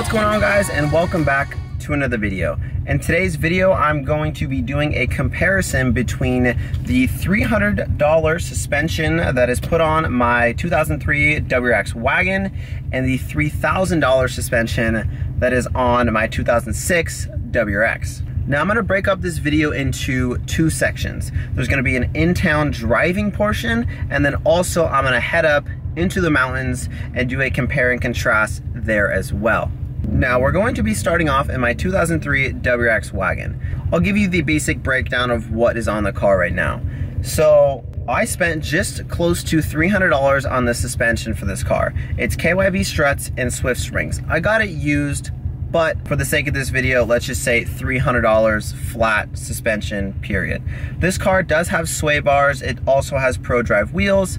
What's going on, guys, and welcome back to another video. In today's video, I'm going to be doing a comparison between the $300 suspension that is put on my 2003 WRX wagon and the $3,000 suspension that is on my 2006 WRX. Now, I'm going to break up this video into two sections. There's going to be an in-town driving portion, and then also I'm going to head up into the mountains and do a compare and contrast there as well. Now, we're going to be starting off in my 2003 WRX wagon. I'll give you the basic breakdown of what is on the car right now. So I spent just close to $300 on the suspension for this car. It's KYB struts and Swift springs. I got it used, but for the sake of this video, let's just say $300 flat suspension, period. This car does have sway bars. It also has ProDrive wheels,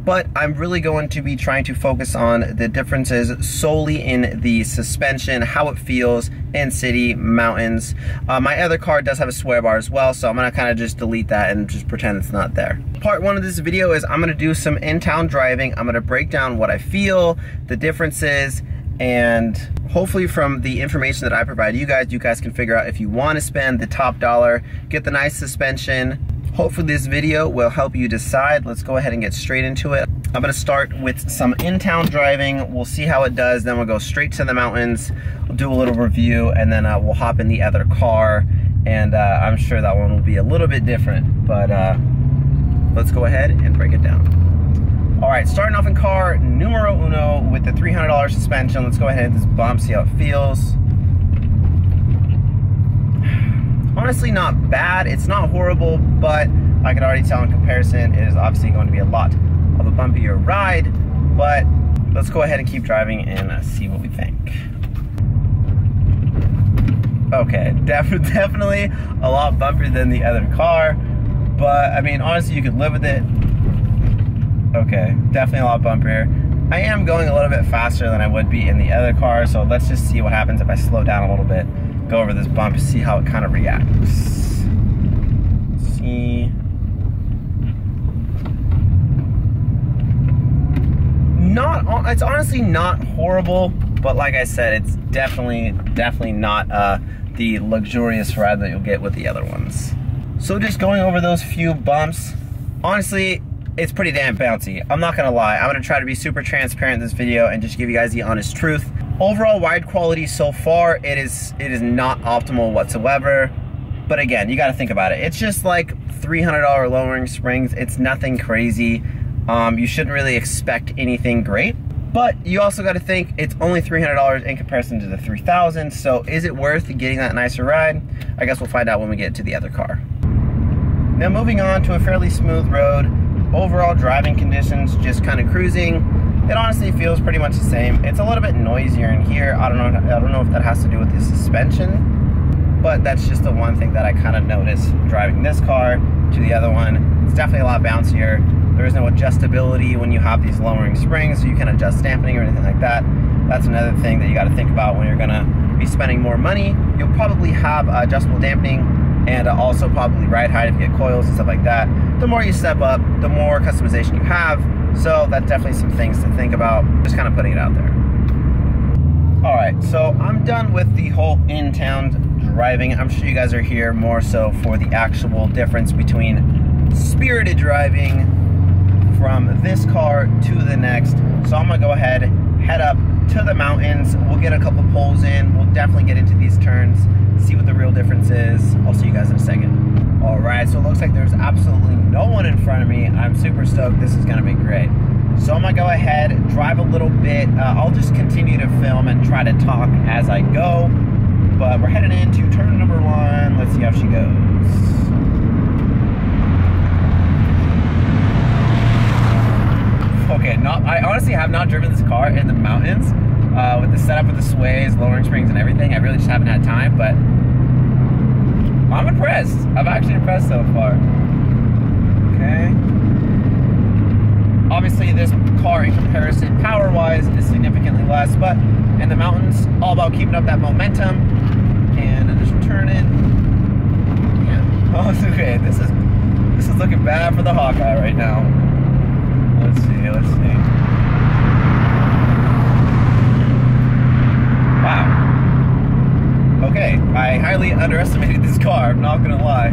but I'm really going to be trying to focus on the differences solely in the suspension, how it feels in city, mountains. My other car does have a sway bar as well, so I'm gonna kind of just delete that and just pretend it's not there. Part one of this video is I'm gonna do some in-town driving. I'm gonna break down what I feel, the differences, and hopefully from the information that I provide you guys can figure out if you want to spend the top dollar, get the nice suspension. Hopefully this video will help you decide. Let's go ahead and get straight into it. I'm gonna start with some in-town driving. We'll see how it does, then we'll go straight to the mountains. We'll do a little review, and then we'll hop in the other car, and I'm sure that one will be a little bit different, but let's go ahead and break it down. All right, starting off in car numero uno with the $300 suspension. Let's go ahead and hit this bump, see how it feels. Honestly, not bad. It's not horrible, but I can already tell in comparison, it is obviously going to be a lot of a bumpier ride, but let's go ahead and keep driving and see what we think. Okay, definitely a lot bumpier than the other car, but I mean, honestly, you could live with it. Okay, definitely a lot bumpier. I am going a little bit faster than I would be in the other car, so let's just see what happens if I slow down a little bit, go over this bump, see how it kind of reacts. Let's see. It's honestly not horrible, but like I said, it's definitely not the luxurious ride that you'll get with the other ones. So just going over those few bumps, honestly, it's pretty damn bouncy. I'm not gonna lie. I'm gonna try to be super transparent in this video and just give you guys the honest truth. Overall ride quality so far, it is not optimal whatsoever. But again, you gotta think about it. It's just like $300 lowering springs. It's nothing crazy. You shouldn't really expect anything great. But you also gotta think it's only $300 in comparison to the $3,000. So is it worth getting that nicer ride? I guess we'll find out when we get to the other car. Now moving on to a fairly smooth road. Overall driving conditions, just kind of cruising. It honestly feels pretty much the same. It's a little bit noisier in here. I don't know if that has to do with the suspension, but that's just the one thing that I kind of noticed driving this car to the other one. It's definitely a lot bouncier. There is no adjustability when you have these lowering springs, so you can adjust dampening or anything like that. That's another thing that you got to think about when you're gonna be spending more money. You'll probably have adjustable dampening, and also probably ride height if you get coils and stuff like that. The more you step up, the more customization you have. So that's definitely some things to think about, just kind of putting it out there. All right, so I'm done with the whole in-town driving. I'm sure you guys are here more so for the actual difference between spirited driving from this car to the next. So I'm gonna go ahead, head up to the mountains. We'll get a couple pulls in. We'll definitely get into these turns, see what the real difference is. I'll see you guys in a second. All right, so it looks like there's absolutely no one in front of me. I'm super stoked. This is gonna be great. So I'm gonna go ahead, drive a little bit. I'll just continue to film and try to talk as I go. But we're heading into turn number one. Let's see how she goes. Okay, I honestly have not driven this car in the mountains with the setup with the sways, lowering springs, and everything. I really just haven't had time, but I'm impressed. I'm actually impressed so far. Okay. Obviously, this car in comparison, power-wise, is significantly less, but in the mountains, all about keeping up that momentum. And just turning. Yeah. Oh, okay. This is looking bad for the Hawkeye right now. Let's see. Wow. Okay, I highly underestimated this car, I'm not gonna lie.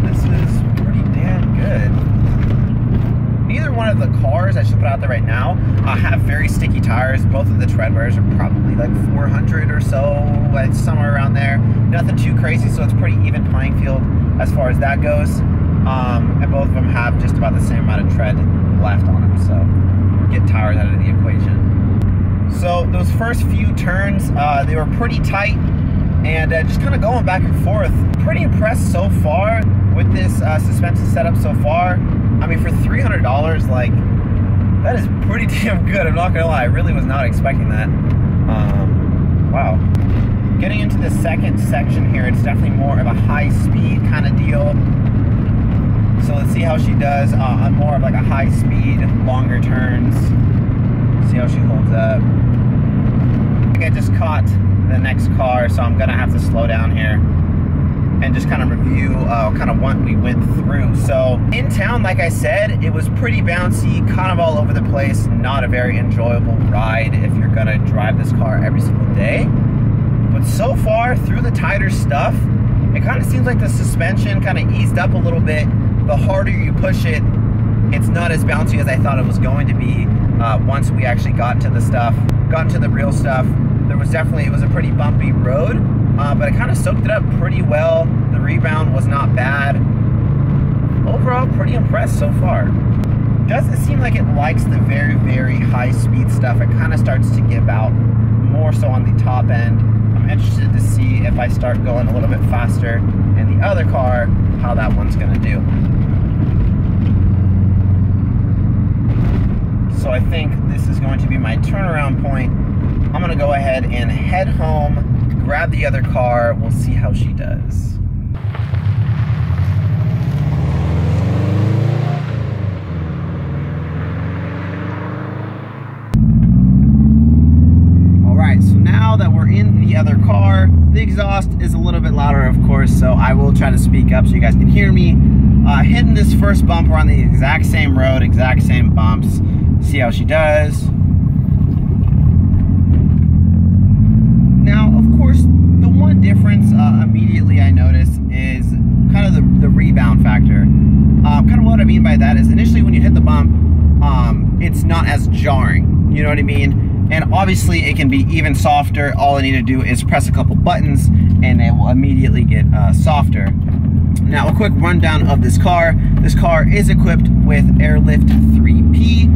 This is pretty damn good. Neither one of the cars, I should put out there right now, have very sticky tires. Both of the treadwears are probably like 400 or so, like somewhere around there. Nothing too crazy, so it's pretty even playing field as far as that goes. And both of them have just about the same amount of tread left on them, so get tires out of the equation. So those first few turns, they were pretty tight, and just kind of going back and forth. Pretty impressed so far with this suspension setup so far. I mean, for $300, like, that is pretty damn good, I'm not gonna lie. I really was not expecting that. Wow. Getting into the second section here, it's definitely more of a high-speed kind of deal. So let's see how she does on more of like a high-speed, longer turns. See how she holds up. I think I just caught the next car, so I'm gonna have to slow down here and just kind of review kind of what we went through. So in town, like I said, it was pretty bouncy, kind of all over the place. Not a very enjoyable ride if you're gonna drive this car every single day. But so far through the tighter stuff, it kind of seems like the suspension kind of eased up a little bit. The harder you push it, it's not as bouncy as I thought it was going to be once we actually got into the stuff, got into the real stuff. There was definitely, it was a pretty bumpy road, but it kind of soaked it up pretty well. The rebound was not bad. Overall, pretty impressed so far. Doesn't seem like it likes the very, very high speed stuff. It kind of starts to give out more so on the top end. I'm interested to see if I start going a little bit faster in the other car, how that one's gonna do. So I think this is going to be my turnaround point. I'm gonna go ahead and head home, grab the other car, we'll see how she does. Alright, so now that we're in the other car, the exhaust is a little bit louder, of course, so I will try to speak up so you guys can hear me. Hitting this first bump, we're on the exact same road, exact same bumps. See how she does. Now, of course, the one difference immediately I notice is kind of the rebound factor. Kind of what I mean by that is initially when you hit the bump, it's not as jarring, you know what I mean? And obviously it can be even softer. All I need to do is press a couple buttons and it will immediately get softer. Now, a quick rundown of this car. This car is equipped with Airlift 3P.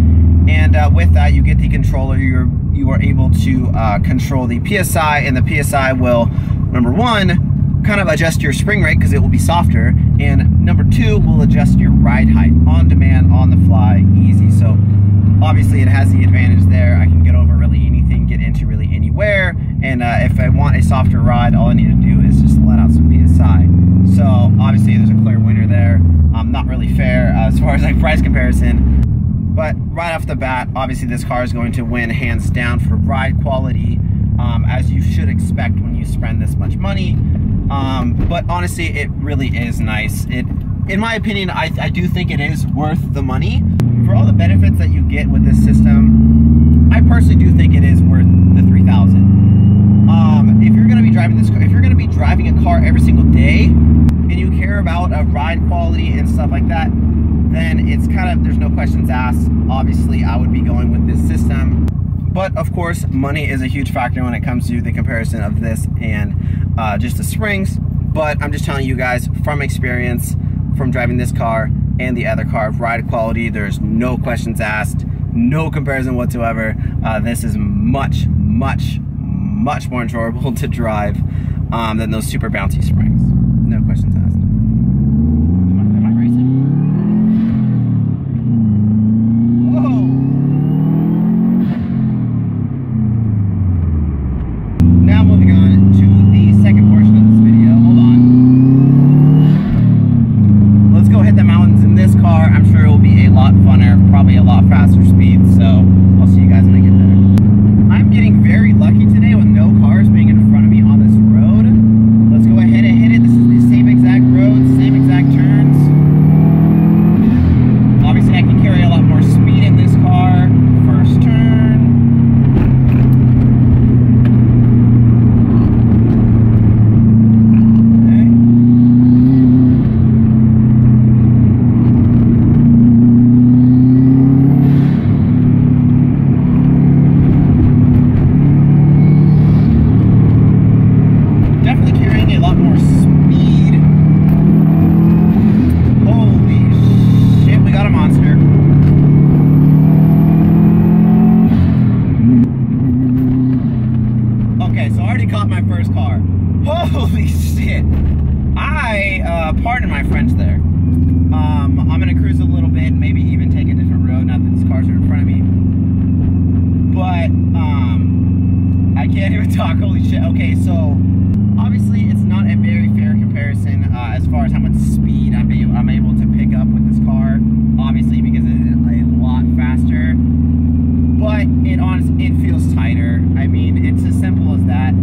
And with that, you get the controller. You are able to control the PSI, and the PSI will, number one, kind of adjust your spring rate because it will be softer, and number two, will adjust your ride height on demand, on the fly, easy. So obviously it has the advantage there. I can get over really anything, get into really anywhere, and if I want a softer ride, all I need to do is just let out some PSI. So obviously there's a clear winner there. Not really fair as far as like price comparison. But right off the bat, obviously this car is going to win hands down for ride quality, as you should expect when you spend this much money. But honestly, it really is nice. In my opinion, I do think it is worth the money. For all the benefits that you get with this system, I personally do think it is worth the $3,000. If you're gonna be driving this car, if you're gonna be driving a car every single day, and you care about ride quality and stuff like that, then it's kind of, there's no questions asked. Obviously, I would be going with this system. But of course, money is a huge factor when it comes to the comparison of this and just the springs. But I'm just telling you guys from experience, from driving this car and the other car, ride quality, there's no questions asked, no comparison whatsoever. This is much, much, much more enjoyable to drive than those super bouncy springs. No questions asked. Am I racing? Whoa! Now moving on to the second portion of this video. Hold on. Let's go hit the mountains in this car. I'm sure it will be a lot funner, probably a lot faster speed, so I'll see you guys when I get there. I'm getting very lucky today with no cars being in front of me on this road. Let's go ahead and hit it. This is the same exact road pardon my French there. I'm gonna cruise a little bit, maybe even take a different road, not that these cars are in front of me. But, I can't even talk, holy shit. Okay, so, obviously it's not a very fair comparison as far as how much speed I'm able to pick up with this car, obviously because it is a lot faster, but it feels tighter. I mean, it's as simple as that.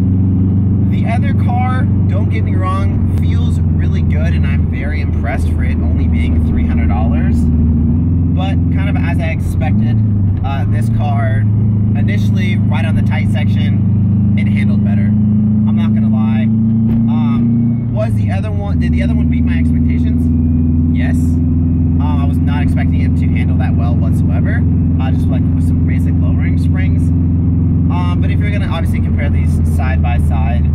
The other car, don't get me wrong, feels really good, and I'm very impressed for it only being $300, but kind of as I expected, this car, initially, right on the tight section, it handled better. I'm not gonna lie. Did the other one beat my expectations? Yes. I was not expecting it to handle that well whatsoever. Just like with some basic lowering springs. But if you're gonna obviously compare these side by side,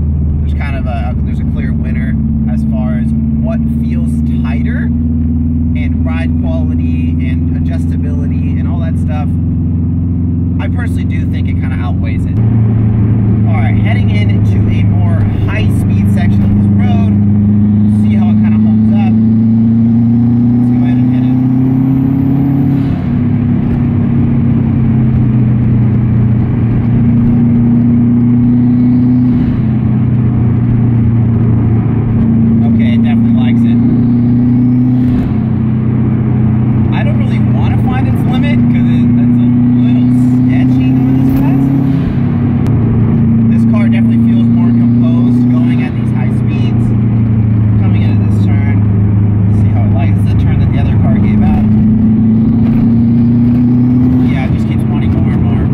there's kind of there's a clear winner as far as what feels tighter and ride quality and adjustability and all that stuff. I personally do think it kind of outweighs it. Alright, heading into a more high-speed section of this road. See how it kind of holds up. Let's go ahead and hit it. Okay, it definitely likes it. I don't really want to find its limit because it's a little sketchy going this fast. This car definitely feels more composed going at these high speeds. Coming into this turn, see how it likes the turn that the other car gave out. Yeah, it just keeps wanting more and more.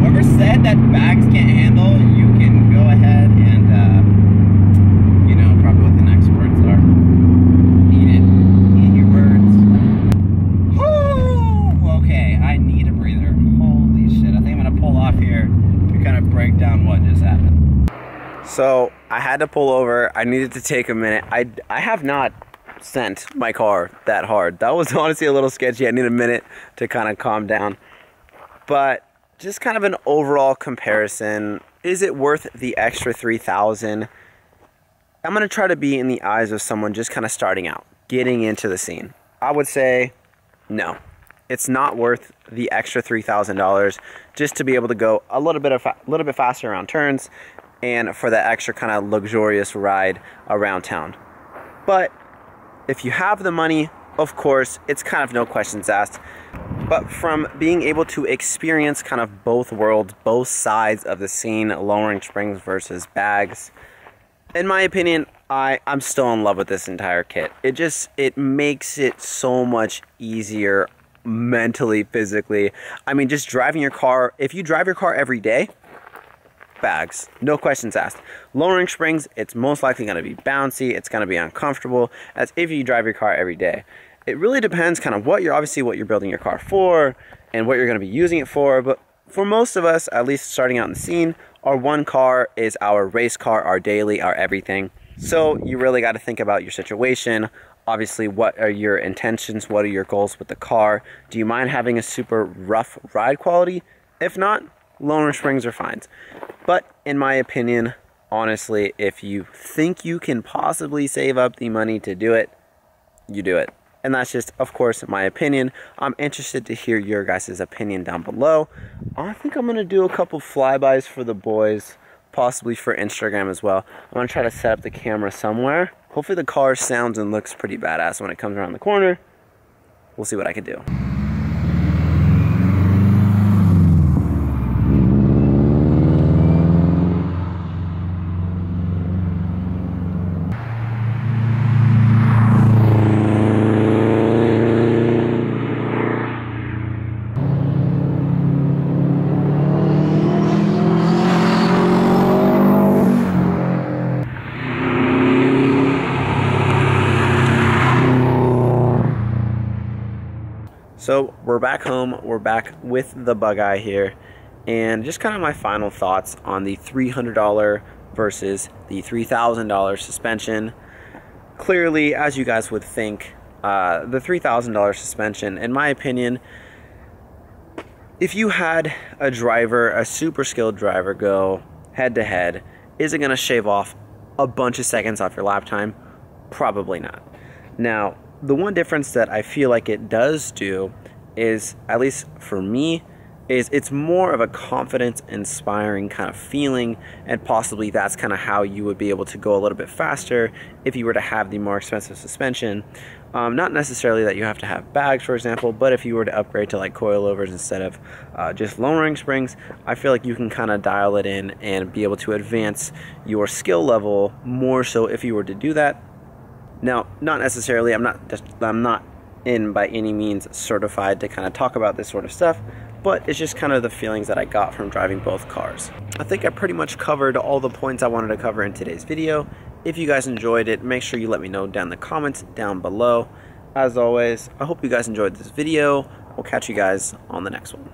Whoever said that bags can't handle, you can go ahead and, you know, probably what the next words are. Eat it. Eat your words. Whew! Okay, I need a breather. Holy shit, I think I'm gonna pull off here to kind of break down what just happened. So, I had to pull over. I needed to take a minute. I have not sent my car that hard. That was honestly a little sketchy. I need a minute to kind of calm down. But just kind of an overall comparison. Is it worth the extra $3,000? I'm going to try to be in the eyes of someone just kind of starting out, getting into the scene. I would say no. It's not worth the extra $3,000 just to be able to go a little bit faster around turns and for that extra kind of luxurious ride around town. But if you have the money, of course, it's kind of no questions asked. But from being able to experience kind of both worlds, both sides of the scene, lowering springs versus bags, in my opinion, I'm still in love with this entire kit. It makes it so much easier mentally, physically. I mean, just driving your car, if you drive your car every day, bags, no questions asked. Lowering springs, it's most likely going to be bouncy, it's going to be uncomfortable, as if you drive your car every day. It really depends kind of what you're building your car for and what you're going to be using it for, but for most of us, at least starting out in the scene, our one car is our race car, our daily, our everything. So you really got to think about your situation. Obviously, what are your intentions? What are your goals with the car? Do you mind having a super rough ride quality? If not, lower springs are fine. But in my opinion, honestly, if you think you can possibly save up the money to do it, you do it. And that's just, of course, my opinion. I'm interested to hear your guys' opinion down below. I think I'm going to do a couple flybys for the boys, possibly for Instagram as well. I'm going to try to set up the camera somewhere. Hopefully the car sounds and looks pretty badass when it comes around the corner. We'll see what I can do. So we're back home, we're back with the Bug-Eye here, and just kind of my final thoughts on the $300 versus the $3,000 suspension. Clearly, as you guys would think, the $3,000 suspension, in my opinion, if you had a driver, a super skilled driver, go head to head, is it going to shave off a bunch of seconds off your lap time? Probably not. Now, the one difference that I feel like it does do is, at least for me, is it's more of a confidence inspiring kind of feeling, and possibly that's kind of how you would be able to go a little bit faster if you were to have the more expensive suspension. Not necessarily that you have to have bags, for example, but if you were to upgrade to like coilovers instead of just lowering springs, I feel like you can kind of dial it in and be able to advance your skill level more so if you were to do that. Now, not necessarily, I'm not in by any means certified to kind of talk about this sort of stuff, but it's just kind of the feelings that I got from driving both cars. I think I pretty much covered all the points I wanted to cover in today's video. If you guys enjoyed it, make sure you let me know down in the comments down below. As always, I hope you guys enjoyed this video. We'll catch you guys on the next one.